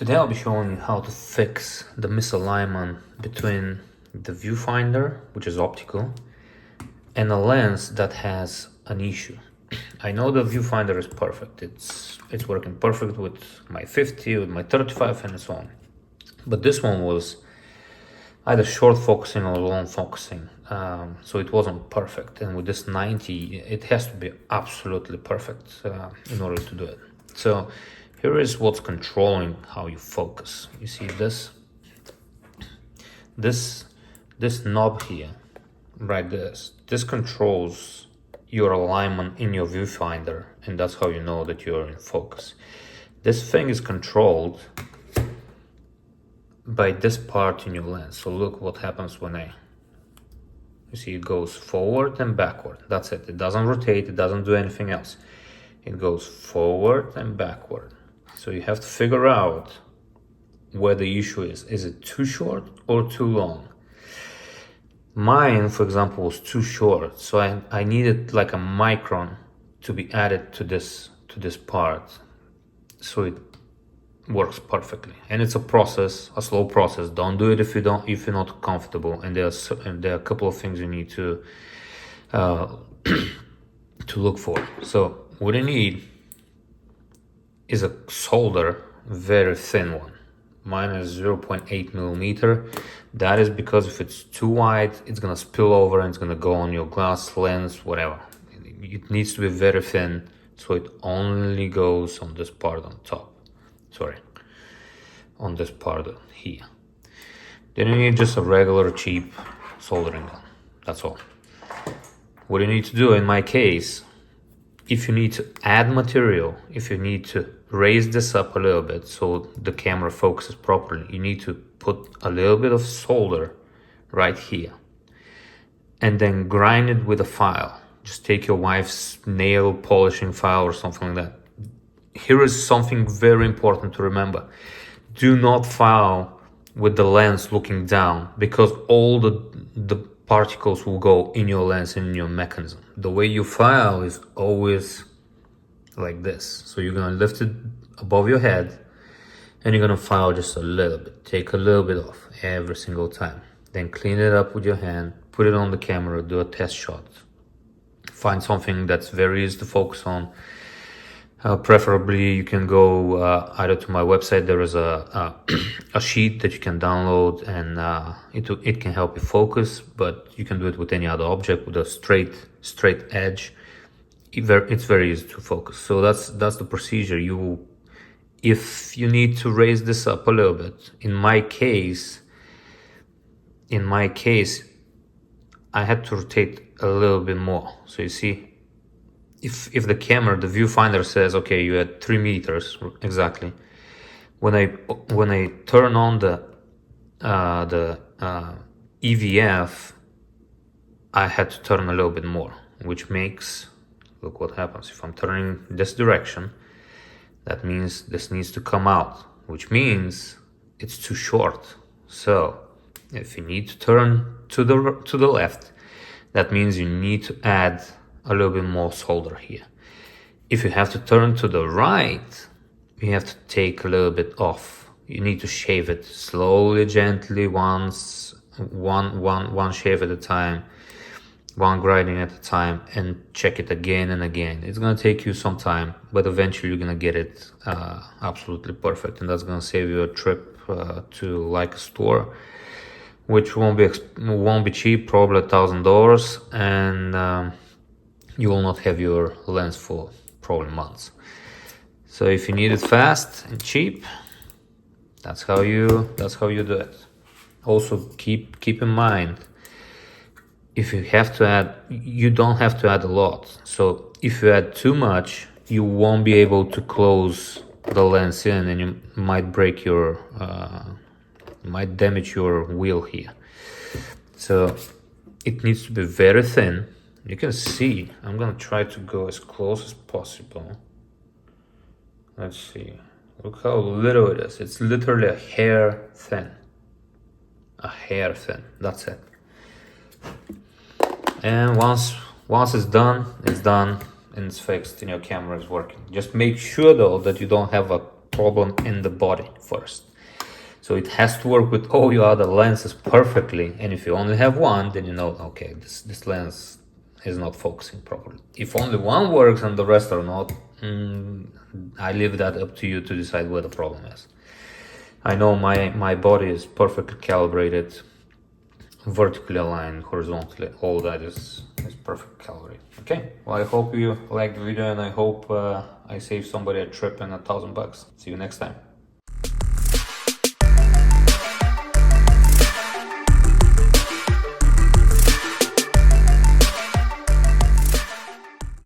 Today I'll be showing you how to fix the misalignment between the viewfinder, which is optical, and a lens that has an issue. I know the viewfinder is perfect. It's working perfect with my 50, with my 35 and so on. But this one was either short focusing or long focusing. So it wasn't perfect. And with this 90, it has to be absolutely perfect in order to do it. So here is what's controlling how you focus. You see this knob here, right? This controls your alignment in your viewfinder, and that's how you know that you're in focus. This thing is controlled by this part in your lens. So look what happens when you see it goes forward and backward. That's it. It doesn't rotate, it doesn't do anything else. It goes forward and backward. So you have to figure out where the issue is. Is it too short or too long? Mine, for example, was too short, so I needed like a micron to be added to this part, so it works perfectly. And it's a process, a slow process. Don't do it if you're not comfortable. And there are a couple of things you need to look for. So what you need is a solder, very thin one. Mine is 0.8 millimeter. That is because if it's too wide, it's gonna spill over and it's gonna go on your glass, lens, whatever. It needs to be very thin, so it only goes on this part on top. Sorry, on this part here. Then you need just a regular cheap soldering gun. That's all. What you need to do in my case, if you need to add material, if you need to raise this up a little bit so the camera focuses properly, you need to put a little bit of solder right here and then grind it with a file. Just take your wife's nail polishing file or something like that. Here is something very important to remember. Do not file with the lens looking down, because all the particles will go in your lens and in your mechanism. The way you file is always like this. So you're gonna lift it above your head and you're gonna file just a little bit. Take a little bit off every single time. Then clean it up with your hand, put it on the camera, do a test shot. Find something that's very easy to focus on. Preferably you can go either to my website. There is a sheet that you can download, and it can help you focus, but you can do it with any other object with a straight edge. It's very easy to focus. So that's the procedure. If you need to raise this up a little bit, in my case I had to rotate a little bit more. So you see, if the camera, the viewfinder says, okay, you had 3 meters exactly. When I turn on the EVF, I had to turn a little bit more, which makes, look what happens. If I'm turning this direction, that means this needs to come out, which means it's too short. So if you need to turn to the left, that means you need to add a little bit more solder here. If you have to turn to the right, you have to take a little bit off. You need to shave it slowly, gently, one shave at a time, one grinding at a time, and check it again and again. It's gonna take you some time, but eventually you're gonna get it absolutely perfect, and that's gonna save you a trip to Leica store, which won't be cheap, probably $1,000, and you will not have your lens for probably months. So if you need it fast and cheap, that's how you do it. Also keep in mind, if you have to add, you don't have to add a lot. So if you add too much, you won't be able to close the lens in, and you might break your might damage your wheel here. So it needs to be very thin. You can see, I'm gonna try to go as close as possible. Let's see, look how little it is. It's literally a hair thin. A hair thin, that's it. And once it's done, and it's fixed and your camera is working. Just make sure though that you don't have a problem in the body first. So it has to work with all your other lenses perfectly. And if you only have one, then you know, okay, this lens is not focusing properly. If only one works and the rest are not, I leave that up to you to decide where the problem is. I know my body is perfectly calibrated, vertically aligned, horizontally, all that is perfect calibrated. Okay, well, I hope you liked the video, and I hope I saved somebody a trip and $1,000. See you next time.